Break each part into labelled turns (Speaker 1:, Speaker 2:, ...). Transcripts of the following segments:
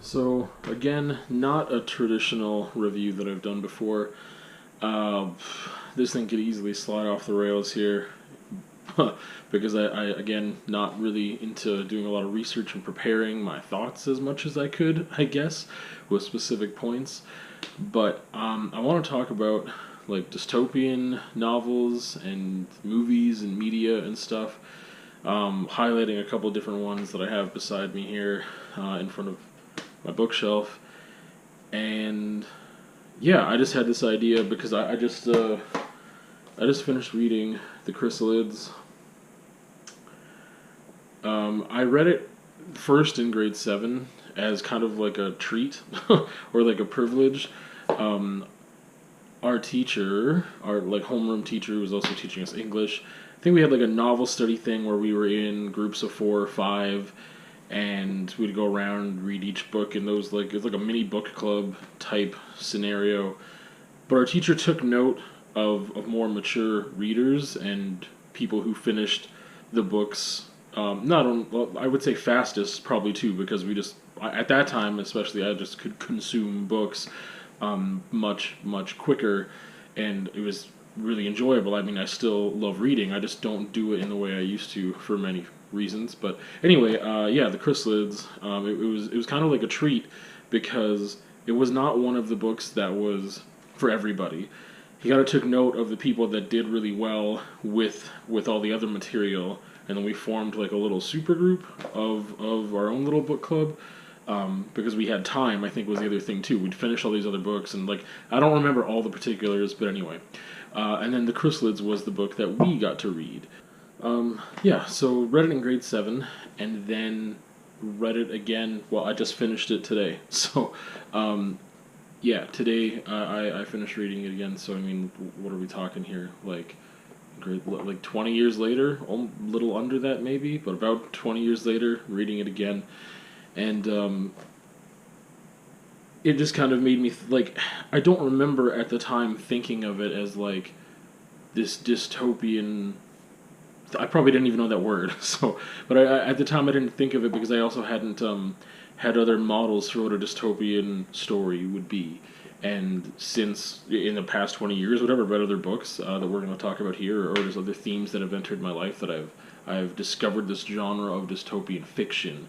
Speaker 1: So, again, not a traditional review that I've done before. Uh, this thing could easily slide off the rails here because again, not really into doing a lot of research and preparing my thoughts as much as I could, I guess, with specific points. But I want to talk about like dystopian novels and movies and media and stuff, highlighting a couple different ones that I have beside me here in front of my bookshelf. And yeah, I just had this idea because I just finished reading The Chrysalids. I read it first in grade 7 as kind of like a treat or like a privilege. Um, our teacher, our like homeroom teacher who was also teaching us English, I think we had like a novel study thing where we were in groups of 4 or 5, and we'd go around and read each book in those like it's like a mini book club type scenario. But our teacher took note of more mature readers and people who finished the books. Not on, well, I would say fastest probably too, because at that time especially I just could consume books much quicker, and it was really enjoyable. I mean, I still love reading. I just don't do it in the way I used to for many reasons. But anyway, yeah, the Chrysalids. It was kind of like a treat because it was not one of the books that was for everybody. He kind of took note of the people that did really well with all the other material, and then we formed like a little super group of our own little book club. Because we had time, I think was the other thing too. We'd finish all these other books, and like I don't remember all the particulars, but anyway. And then The Chrysalids was the book that we got to read. Yeah, so read it in grade 7, and then read it again. Well, I just finished it today, so yeah, today I finished reading it again. So I mean, what are we talking here? Like 20 years later, a little under that maybe, but about 20 years later, reading it again. And it just kind of made me like I don't remember at the time thinking of it as like this dystopian. I probably didn't even know that word. So, but at the time I didn't think of it because I also hadn't had other models for what a dystopian story would be. And since in the past 20 years, whatever, I've read other books that we're going to talk about here, or there's other themes that have entered my life that I've discovered this genre of dystopian fiction.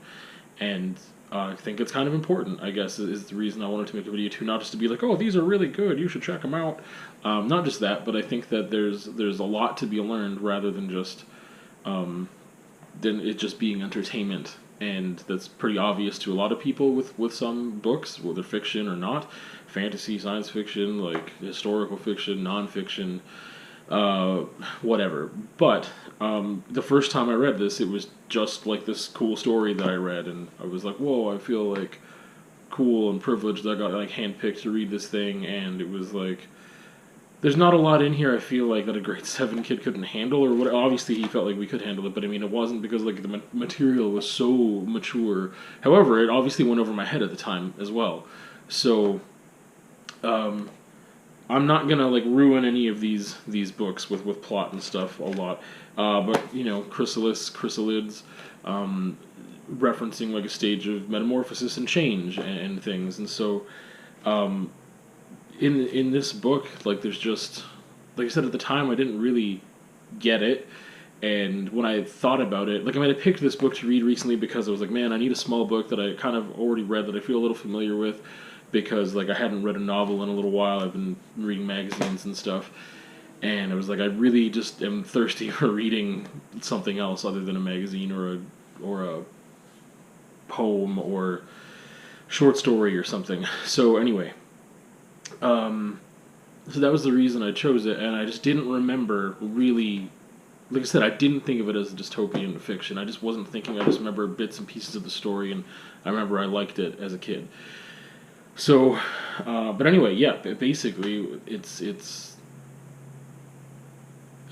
Speaker 1: And I think it's kind of important, I guess, is the reason I wanted to make a video too. Not just to be like, oh, these are really good, you should check them out. Not just that, but I think that there's a lot to be learned rather than it just being entertainment. And that's pretty obvious to a lot of people with some books, whether fiction or not. Fantasy, science fiction, like historical fiction, nonfiction, whatever. But the first time I read this, it was just like this cool story that I read, and I was like, whoa, I feel like cool and privileged that I got like handpicked to read this thing, and it was like, there's not a lot in here I feel like that a grade 7 kid couldn't handle, or what. Obviously he felt like we could handle it, but I mean it wasn't because like the material was so mature. However, it obviously went over my head at the time as well. So I'm not gonna like ruin any of these books with plot and stuff a lot, but you know, Chrysalids, referencing like a stage of metamorphosis and change and things, and so in this book, like there's just like I said at the time, I didn't really get it. And when I thought about it, like I mean, I picked this book to read recently because I was like, man, I need a small book that I kind of already read that I feel a little familiar with, because like I hadn't read a novel in a little while. I've been reading magazines and stuff, and I was like, I really just am thirsty for reading something else other than a magazine or a poem or short story or something. So anyway, so that was the reason I chose it, and I just didn't remember really. Like I said, I didn't think of it as a dystopian fiction. I just wasn't thinking. I just remember bits and pieces of the story, and I remember I liked it as a kid. So, but anyway, yeah. Basically, it's.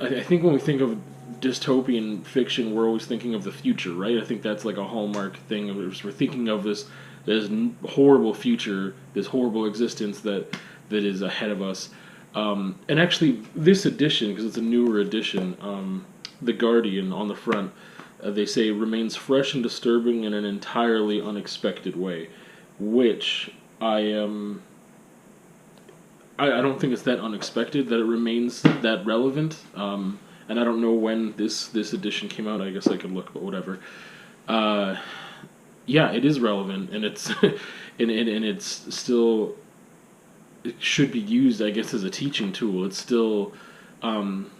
Speaker 1: I think when we think of dystopian fiction, we're always thinking of the future, right? I think that's like a hallmark thing. We're thinking of this horrible future, this horrible existence that is ahead of us. And actually, this edition, because it's a newer edition, The Guardian on the front, they say remains fresh and disturbing in an entirely unexpected way. which I am. I don't think it's that unexpected that it remains that relevant. And I don't know when this edition came out. I guess I could look, but whatever. Uh, yeah, it is relevant, and it's and it's still, it should be used, I guess, as a teaching tool. It's still, um,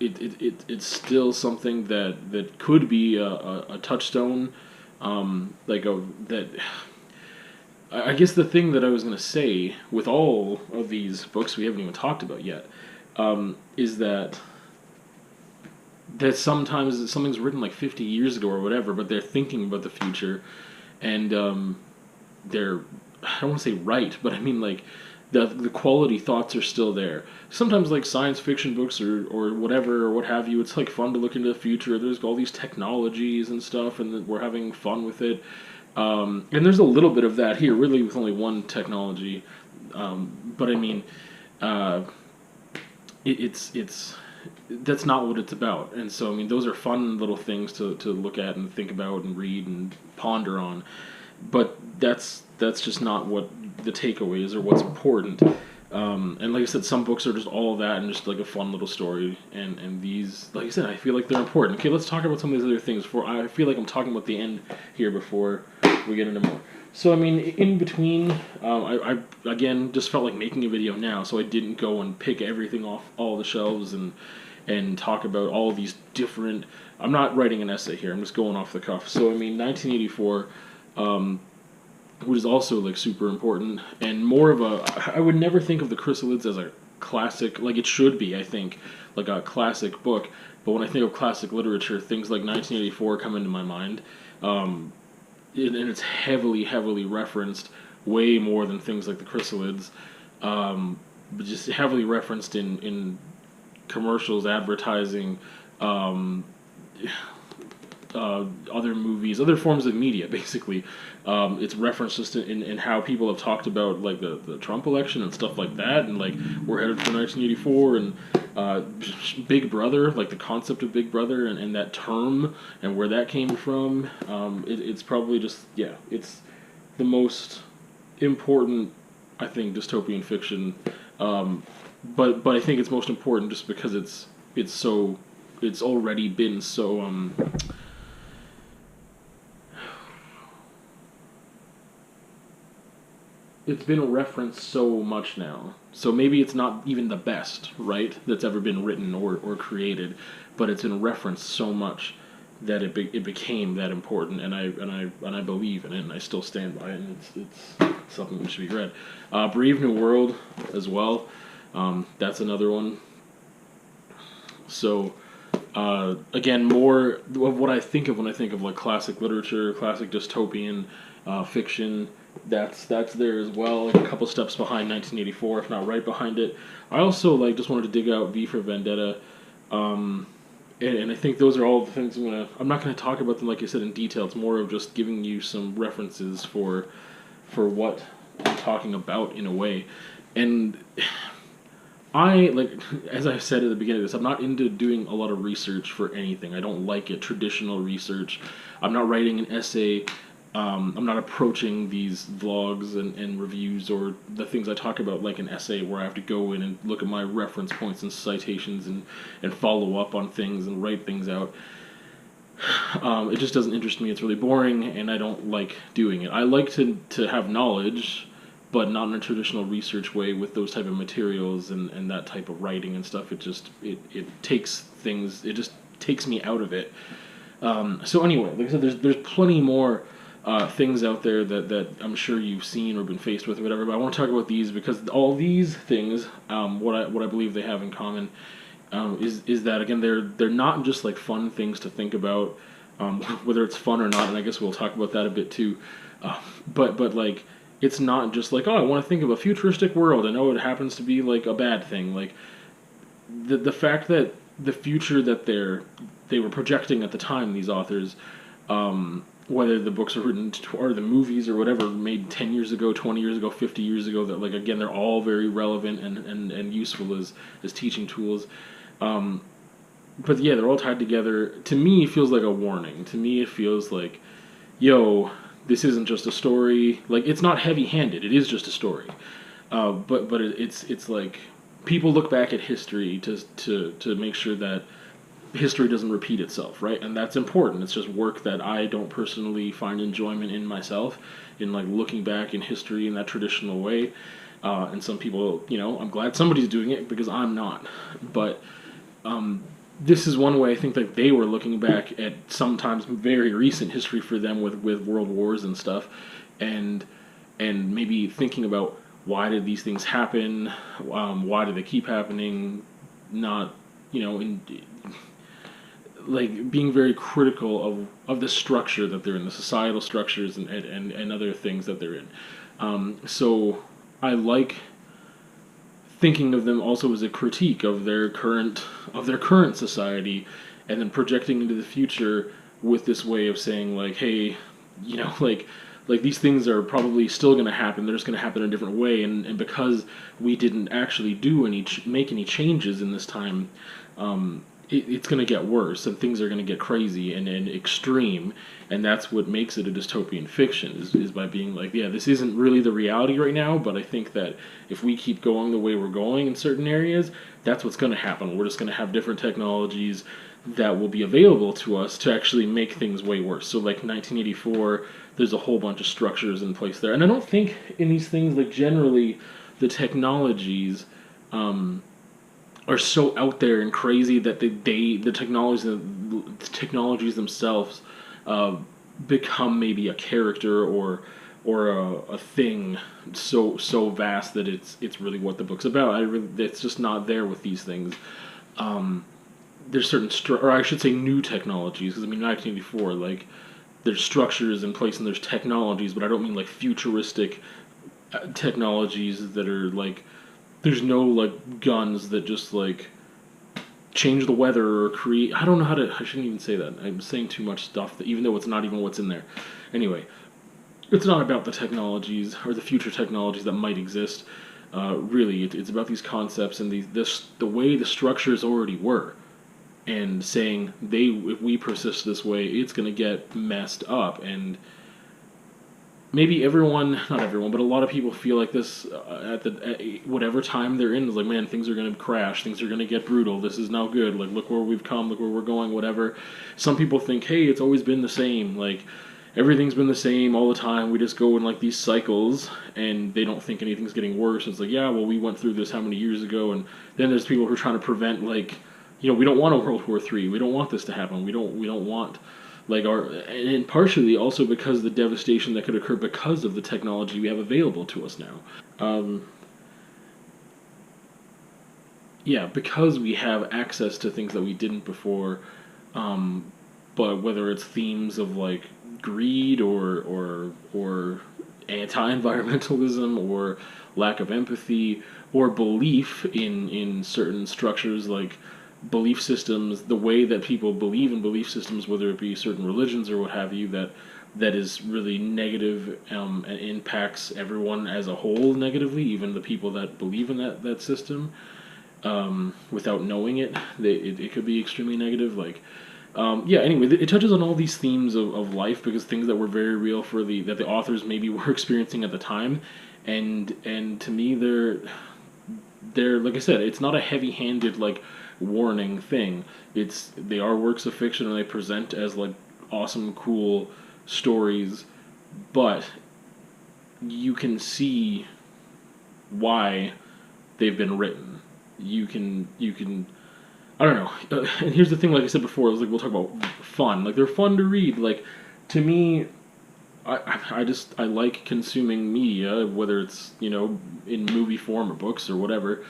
Speaker 1: it's still something that could be a touchstone, like a that. I guess the thing that I was going to say with all of these books we haven't even talked about yet, is that sometimes something's written like 50 years ago or whatever, but they're thinking about the future, and they're, I don't want to say right, but I mean like the quality thoughts are still there. Sometimes like science fiction books or whatever or what have you, it's like fun to look into the future. There's all these technologies and stuff, and we're having fun with it. And there's a little bit of that here, really, with only one technology. But I mean, uh, it's that's not what it's about. And so I mean, those are fun little things to look at and think about and read and ponder on. But that's just not what the takeaway is or what's important. And like I said, some books are just all of that and just like a fun little story. And these, like I said, I feel like they're important. Okay, let's talk about some of these other things. Before I feel like I'm talking about the end here before we get into more. So I mean, in between, I again just felt like making a video now, so I didn't go and pick everything off all the shelves and talk about all these different. I'm not writing an essay here. I'm just going off the cuff. So I mean, 1984. Which is also like super important and more of a. I would never think of the Chrysalids as a classic, like it should be. I think like a classic book, but when I think of classic literature, things like 1984 come into my mind, and it's heavily referenced, way more than things like the Chrysalids, but just heavily referenced in commercials, advertising. Um, Other movies, other forms of media, basically. It's referenced just in how people have talked about like the Trump election and stuff like that, and like we're headed for 1984 and Big Brother, like the concept of Big Brother and that term and where that came from. It's probably just, yeah, it's the most important, I think, dystopian fiction. But I think it's most important just because it's already been so it's been referenced so much now. So maybe it's not even the best, right, that's ever been written or created, but it's been referenced so much that it became that important, and I believe in it, and I still stand by it, and it's something that should be read. Brave New World as well. That's another one. So again, more of what I think of when I think of like classic literature, classic dystopian fiction. That's there as well, like a couple steps behind 1984, if not right behind it. I also like just wanted to dig out V for Vendetta, and I think those are all the things I'm not gonna talk about them like I said in detail. It's more of just giving you some references for what I'm talking about in a way, and I, like, as I said at the beginning of this, I'm not into doing a lot of research for anything. I don't like it, traditional research. I'm not writing an essay. I'm not approaching these vlogs and reviews or the things I talk about like an essay where I have to go in and look at my reference points and citations and follow up on things and write things out. It just doesn't interest me. It's really boring, and I don't like doing it. I like to have knowledge, but not in a traditional research way with those type of materials and that type of writing and stuff. It just it takes things. It just takes me out of it. So anyway, like I said, there's plenty more things out there that I'm sure you've seen or been faced with or whatever. But I want to talk about these because all these things, what I believe they have in common, is that again they're not just like fun things to think about, whether it's fun or not. And I guess we'll talk about that a bit too. But like. It's not just like, oh, I want to think of a futuristic world, and oh, it happens to be like a bad thing. Like the fact that the future that they were projecting at the time, these authors, whether the books are written or the movies or whatever made 10 years ago, 20 years ago, 50 years ago, that like again they're all very relevant and useful as teaching tools. But yeah, they're all tied together. To me, it feels like a warning. To me, it feels like, yo, this isn't just a story. Like, it's not heavy-handed. It is just a story. But it's like people look back at history to make sure that history doesn't repeat itself, right? And that's important. It's just work that I don't personally find enjoyment in myself, in like looking back in history in that traditional way. And some people, I'm glad somebody's doing it because I'm not. But this is one way I think that they were looking back at sometimes very recent history for them with world wars and stuff, and maybe thinking about why did these things happen, why do they keep happening, not in like being very critical of the structure that they're in, the societal structures and other things that they're in. So I like thinking of them also as a critique of their current society, and then projecting into the future with this way of saying like, hey, like these things are probably still going to happen. They're just going to happen in a different way, and because we didn't actually make any changes in this time, it's going to get worse, and things are going to get crazy and extreme, and that's what makes it a dystopian fiction, is by being like, yeah, this isn't really the reality right now, but I think that if we keep going the way we're going in certain areas, that's what's going to happen. We're just going to have different technologies that will be available to us to actually make things way worse. So like 1984, there's a whole bunch of structures in place there, and I don't think in these things, like generally, the technologies are so out there and crazy that the technologies themselves become maybe a character or a thing so vast that it's really what the book's about. It's just not there with these things. There's certain or I should say new technologies, because I mean 1984, like there's structures in place and there's technologies, but I don't mean like futuristic technologies that are like, there's no like guns that just like change the weather or create, I don't know I shouldn't even say that. I'm saying too much stuff that even though it's not even what's in there. Anyway, it's not about the technologies or the future technologies that might exist. Really, it's about these concepts and the way the structures already were, and saying if we persist this way, it's going to get messed up. And maybe not everyone, but a lot of people feel like this at whatever time they're in. Is like, man, things are going to crash, things are going to get brutal, this is now good, like look where we've come, look where we're going, whatever. Some people think, hey, it's always been the same, like everything's been the same all the time, we just go in like these cycles, and they don't think anything's getting worse. It's like, yeah, well, we went through this how many years ago. And then there's people who are trying to prevent, like, we don't want a World War III, we don't want this to happen, we don't want like and partially also because the devastation that could occur because of the technology we have available to us now. Yeah, because we have access to things that we didn't before, but whether it's themes of like greed or anti-environmentalism or lack of empathy or belief in certain structures, like belief systems, the way that people believe in belief systems, whether it be certain religions or what have you, that is really negative, and impacts everyone as a whole negatively, even the people that believe in that system, without knowing it. It could be extremely negative. Like, yeah, anyway, it touches on all these themes of life, because things that were very real that the authors maybe were experiencing at the time, and to me they're like I said, it's not a heavy-handed like warning thing. They are works of fiction, and they present as like awesome, cool stories, but you can see why they've been written. You can I don't know. And here's the thing, like I said before, we'll talk about fun. Like, they're fun to read. Like, to me, I like consuming media, whether it's, in movie form or books or whatever.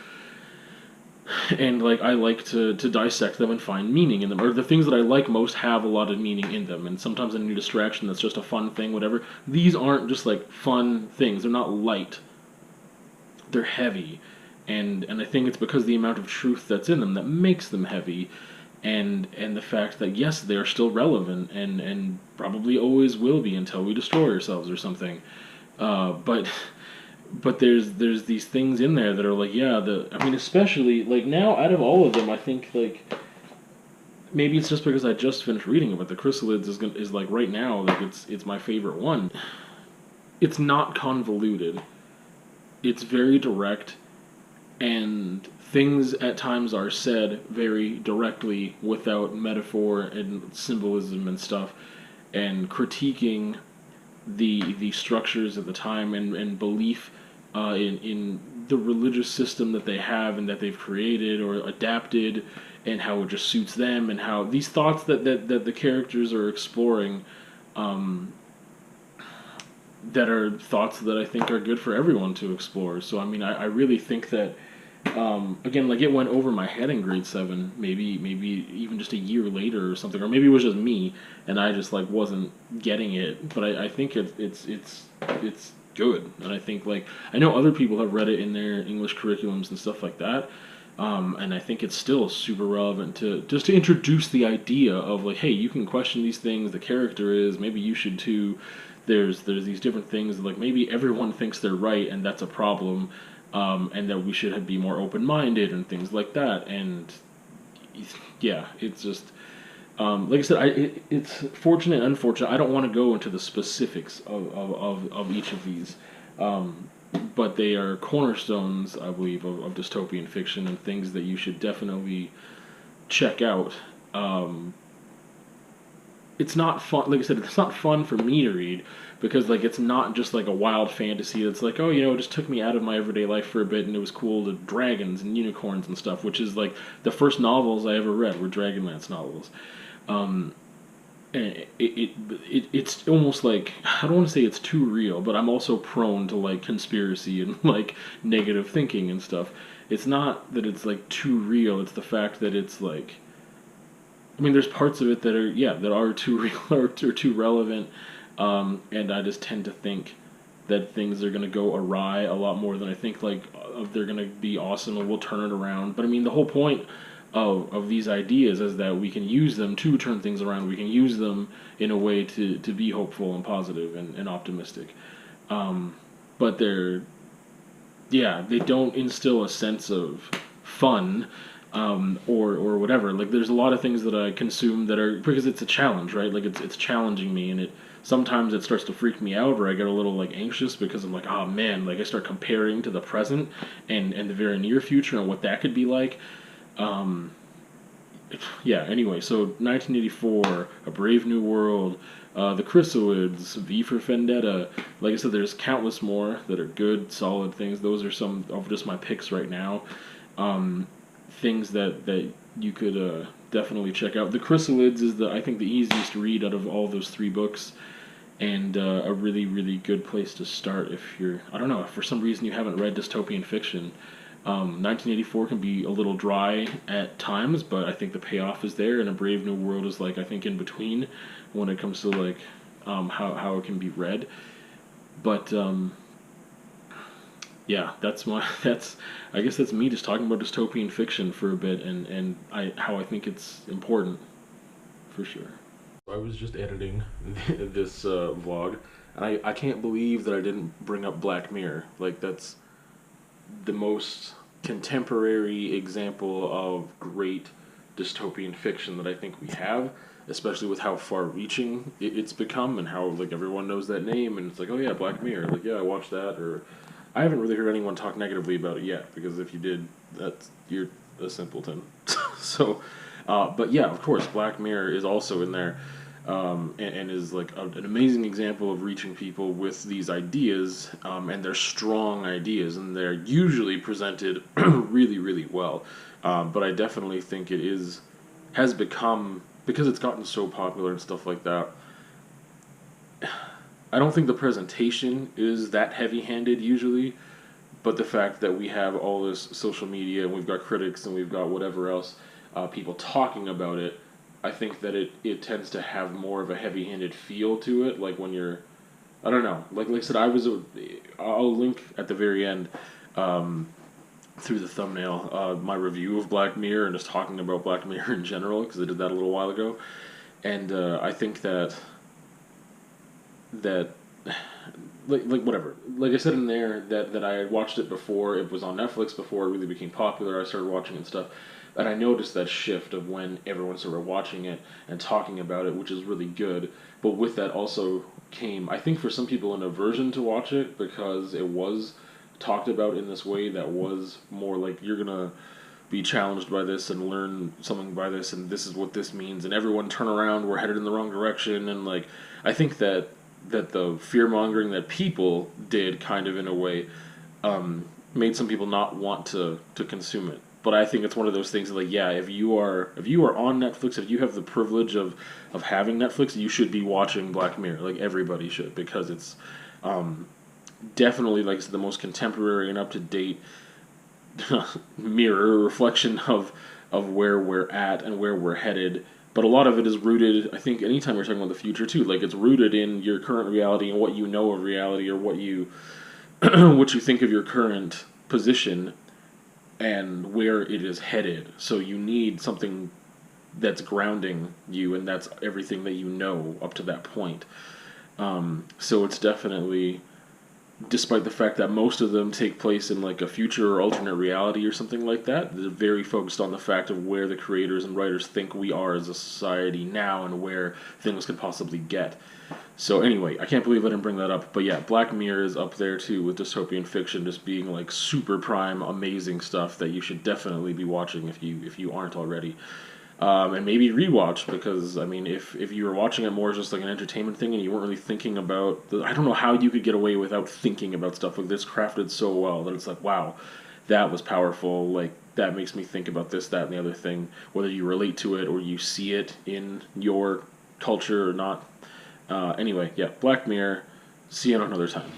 Speaker 1: And, like, I like to dissect them and find meaning in them. Or the things that I like most have a lot of meaning in them. And sometimes a new distraction that's just a fun thing, whatever. These aren't just, like, fun things. They're not light. They're heavy. And I think it's because the amount of truth that's in them that makes them heavy, and the fact that, yes, they are still relevant and probably always will be until we destroy ourselves or something. But there's these things in there that are like, yeah, especially, like, now, out of all of them, I think, like, maybe it's just because I just finished reading it, but the Chrysalids is like right now, like it's my favorite one. It's not convoluted. It's very direct, and things at times are said very directly without metaphor and symbolism and stuff, and critiquing the structures at the time and belief in the religious system that they have and that they've created or adapted, and how it just suits them, and how these thoughts that the characters are exploring, um, that are thoughts that I think are good for everyone to explore. So I mean, I really think that, again, like it went over my head in grade seven, maybe even just a year later or something, or maybe it was just me and I just like wasn't getting it. But I think it's good, and I think like I know other people have read it in their English curriculums and stuff like that. And I think it's still super relevant to just to introduce the idea of like, hey, you can question these things. The character is, maybe you should too. There's these different things, like maybe everyone thinks they're right and that's a problem, and that we should be more open minded and things like that. And yeah, it's just, like I said, it's fortunate and unfortunate. I don't want to go into the specifics of each of these, but they are cornerstones, I believe, of dystopian fiction and things that you should definitely check out. Um, it's not fun. Like I said, it's not fun for me to read because like it's not just like a wild fantasy that's like, oh, it just took me out of my everyday life for a bit and it was cool, to dragons and unicorns and stuff, which is like the first novels I ever read were Dragonlance novels. Um, and it's almost like, I don't want to say it's too real, but I'm also prone to like conspiracy and like negative thinking and stuff. It's not that it's like too real, it's the fact that it's like, I mean, there's parts of it that are, yeah, that are too real or too relevant, and I just tend to think that things are going to go awry a lot more than I think. Like, they're going to be awesome and we'll turn it around. But I mean, the whole point of these ideas is that we can use them to turn things around. We can use them in a way to be hopeful and positive and optimistic. Um, but they're, yeah, they don't instill a sense of fun, or whatever. Like there's a lot of things that I consume that are because it's a challenge, right? Like it's challenging me, and it sometimes it starts to freak me out, or I get a little like anxious because I'm like, oh man, like I start comparing to the present and the very near future and what that could be like. Um, yeah. Anyway, so 1984, A Brave New World, The Chrysalids, V for Vendetta. Like I said, there's countless more that are good, solid things. Those are some of just my picks right now. Um, Things that you could definitely check out. The Chrysalids is I think the easiest read out of all those three books, and a really really good place to start if you're, I don't know, if for some reason you haven't read dystopian fiction. 1984 can be a little dry at times, but I think the payoff is there, and A Brave New World is like I think in between when it comes to like how it can be read. But yeah, that's I guess that's me just talking about dystopian fiction for a bit, and how I think it's important for sure. I was just editing this vlog, and I can't believe that I didn't bring up Black Mirror. Like that's the most contemporary example of great dystopian fiction that I think we have, especially with how far-reaching it's become and how like everyone knows that name and it's like, oh yeah, Black Mirror, like yeah, I watched that. Or I haven't really heard anyone talk negatively about it yet, because if you did, you're a simpleton. So, but yeah, of course, Black Mirror is also in there, and is like an amazing example of reaching people with these ideas, and they're strong ideas, and they're usually presented really, really well. But I definitely think has become, because it's gotten so popular and stuff like that. I don't think the presentation is that heavy-handed usually, but the fact that we have all this social media and we've got critics and we've got whatever else, people talking about it, I think that it tends to have more of a heavy-handed feel to it. Like when you're, I don't know, like I said, I'll link at the very end, through the thumbnail, my review of Black Mirror and just talking about Black Mirror in general, because I did that a little while ago, and I think that like whatever, like I said in there, that I had watched it before it was on Netflix, before it really became popular. I started watching it and stuff. And I noticed that shift of when everyone started watching it and talking about it, which is really good. But with that also came, I think, for some people, an aversion to watch it because it was talked about in this way that was more like you're gonna be challenged by this and learn something by this, and this is what this means, and everyone turn around, we're headed in the wrong direction. And like, I think that the fear mongering that people did, kind of in a way, made some people not want to consume it. But I think it's one of those things that, like, yeah, if you are on Netflix, if you have the privilege of having Netflix, you should be watching Black Mirror. Like, everybody should, because it's definitely, like, the most contemporary and up to date mirror reflection of where we're at and where we're headed. But a lot of it is rooted, I think, anytime we're talking about the future too, like, it's rooted in your current reality and what you know of reality, or what you what you think of your current position and where it is headed. So you need something that's grounding you, and that's everything that you know up to that point. So it's definitely, despite the fact that most of them take place in like a future or alternate reality or something like that, they're very focused on the fact of where the creators and writers think we are as a society now and where things could possibly get. So anyway, I can't believe I didn't bring that up, but yeah, Black Mirror is up there too with dystopian fiction just being like super prime, amazing stuff that you should definitely be watching if you aren't already. And maybe rewatch, because I mean, if you were watching it more as just like an entertainment thing and you weren't really thinking about I don't know how you could get away without thinking about stuff like this crafted so well that it's like, wow, that was powerful. Like, that makes me think about this, that, and the other thing, whether you relate to it or you see it in your culture or not. Anyway, yeah, Black Mirror. See you another time.